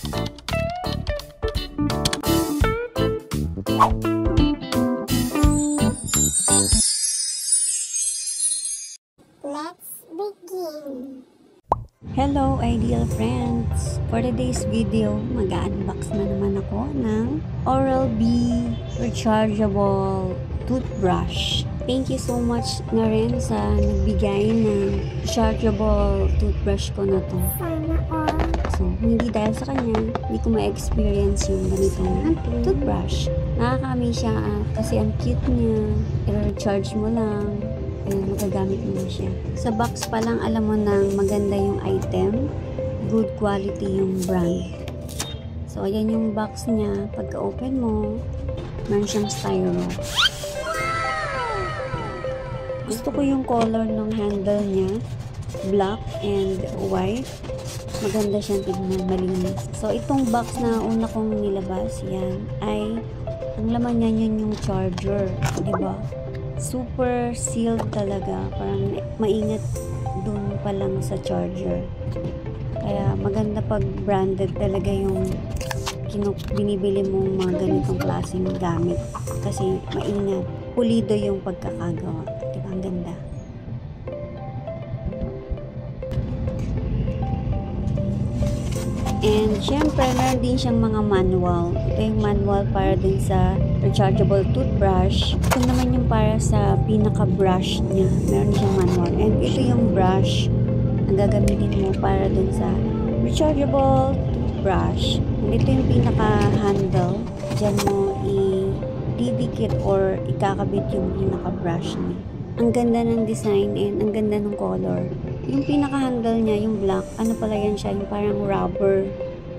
Let's begin! Hello ideal friends! For today's video, mag-unbox na naman ako ng Oral-B rechargeable toothbrush. Thank you so much na rin sa nagbigay ng rechargeable toothbrush ko na to. Sana all! So, hindi dahil sa kanya, hindi ko ma-experience yung ganitong toothbrush. Nakaka-amaze siya kasi ang cute niya. I-recharge mo lang. Ayun, magagamit mo na siya. Sa box pa lang alam mo na maganda yung item. Good quality yung brand. So, ayan yung box niya. Pagka-open mo, meron siyang styro. Gusto ko yung color ng handle niya. Black and white. Maganda siyang tignan, malinis. So, itong box na una kong nilabas, yan, ay, ang laman niya yun yung charger. Diba? Super sealed talaga. Parang maingat dun pa lang sa charger. Kaya maganda pag branded talaga yung binibili mong mga ganitong klaseng gamit. Kasi maingat. Pulido yung pagkakagawa. Diba? Ang ganda. And syempre, meron din siyang mga manual. Ito yung manual para din sa rechargeable toothbrush. Ito naman yung para sa pinaka-brush niya. Meron siyang manual. And ito yung brush na gagamitin mo para dun sa rechargeable toothbrush. And ito yung pinaka-handle. Diyan mo i-didikit or ikakabit yung pinaka-brush niya. Ang ganda ng design and ang ganda ng color. Yung pinaka-handle niya, yung black, ano pala yan siya, yung parang rubber.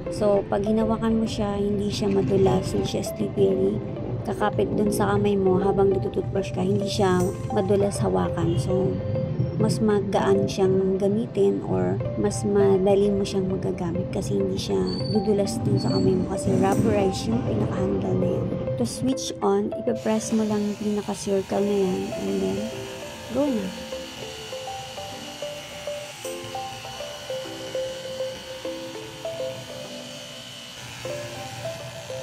So, pag hinawakan mo siya, hindi siya madulas, hindi siya slippery. Kakapit dun sa kamay mo habang nagtutoothbrush ka, hindi siya madulas hawakan. So, mas magaan siyang gamitin or mas madali mo siyang magagamit kasi hindi siya dudulas dun sa kamay mo kasi rubberized yung pinaka-handle na yan. To switch on, ipipress mo lang yung pinaka-circle na yan and then, go na.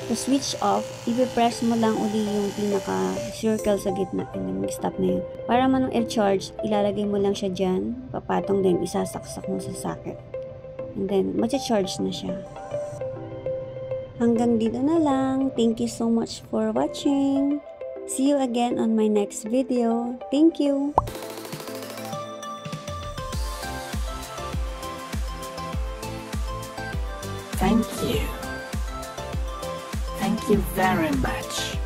To switch off, i-press mo lang uli yung pinaka-circle sa gitna and then stop na yun. Para manong i-charge, ilalagay mo lang siya dyan, papatong din, isasaksak mo sa socket. And then, mag-charge na siya. Hanggang dito na lang. Thank you so much for watching. See you again on my next video. Thank you! Thank you. Thank you very much.